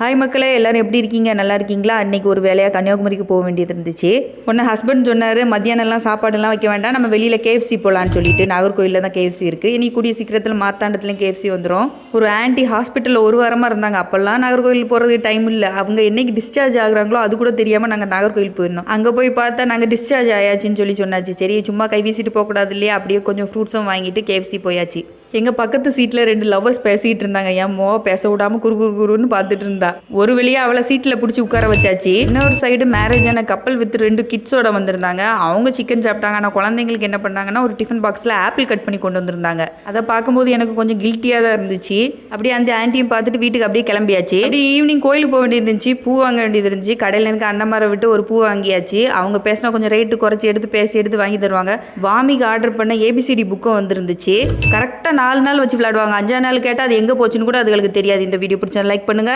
Hi மக்களே, எல்லோரும் எப்படி இருக்கீங்க? நல்லா இருக்கீங்களா? இன்றைக்கி ஒரு வேலையாக கன்னியாகுமரிக்கு போக வேண்டியது இருந்துச்சு. ஒன்று ஹஸ்பண்ட் சொன்னார், மத்தியானம்லாம் சாப்பாடுலாம் வைக்க வேண்டாம், நம்ம வெளியில் கேஎஃப்சி போகலான்னு சொல்லிட்டு. நாகர்கோயிலில் தான் கேஎஃப்சி இருக்குது. இனி கூடிய சீக்கிரத்தில் மார்த்தாண்டத்துலேயும் கேஎஃப்சி வந்துடும். ஒரு ஆன்ட்டி ஹாஸ்பிட்டலில் ஒரு வாரமாக இருந்தாங்க. அப்போல்லாம் நாகர்கோயில் போகிறதுக்கு டைம் இல்லை. அவங்க என்னைக்கு டிஸ்சார்ஜ் ஆகுறாங்களோ அது கூட தெரியாமல் நாங்கள் நாகர்கோயில் போயிருந்தோம். அங்கே போய் பார்த்தா நாங்கள் டிஸ்சார்ஜ் ஆயாச்சுன்னு சொன்னாச்சு. சரி, சும்மா கை வீசிட்டு போகக்கூடாது இல்லையா? அப்படியே கொஞ்சம் ஃப்ரூட்ஸும் வாங்கிட்டு கேஎஃப்சி போயாச்சு. எங்கள் பக்கத்து சீட்டில் 2 லவ்வர்ஸ் பேசிகிட்டு இருந்தாங்க. என் மோ பேச விடாமல் குறுன்னு பார்த்துட்டு இருந்தா. ஒரு வழியாக அவளை சீட்டில் பிடிச்சி உட்கார வச்சாச்சு. இன்னொரு சைடு மேரேஜ் ஆன கப்பல் வித் 2 கிட்ஸோட வந்திருந்தாங்க. அவங்க சிக்கன் சாப்பிட்டாங்க. ஆனால் குழந்தைங்களுக்கு என்ன பண்ணாங்கன்னா, ஒரு டிஃபன் பாக்ஸில் ஆப்பிள் கட் பண்ணி கொண்டு வந்திருந்தாங்க. அதை பார்க்கும்போது எனக்கு கொஞ்சம் கில்ட்டியாக தான் இருந்துச்சு. அப்படியே அந்த ஆன்ட்டியும் பார்த்துட்டு வீட்டுக்கு அப்படியே கிளம்பியாச்சு. அப்படி ஈவினிங் கோயிலுக்கு போக வேண்டியது இருந்துச்சு. பூ வாங்க வேண்டியது இருந்துச்சு. கடையில் எனக்கு அண்ணமாரை விட்டு ஒரு பூ வாங்கியாச்சு. அவங்க பேசினா கொஞ்சம் ரேட்டு குறைச்சி எடுத்து வாங்கி தருவாங்க. வாமிக்கு ஆர்டர் பண்ண ஏபிசிடி புக்கும் வந்துருந்துச்சு. கரெக்டாக 4 நாள் வச்சு விளையாடுவாங்க. 5ஆம் நாள் கேட்டால் அது எங்கே போச்சுன்னு கூட அதுகளுக்கு தெரியாது. இந்த வீடியோ பிடிச்சா லைக் பண்ணுங்கள்.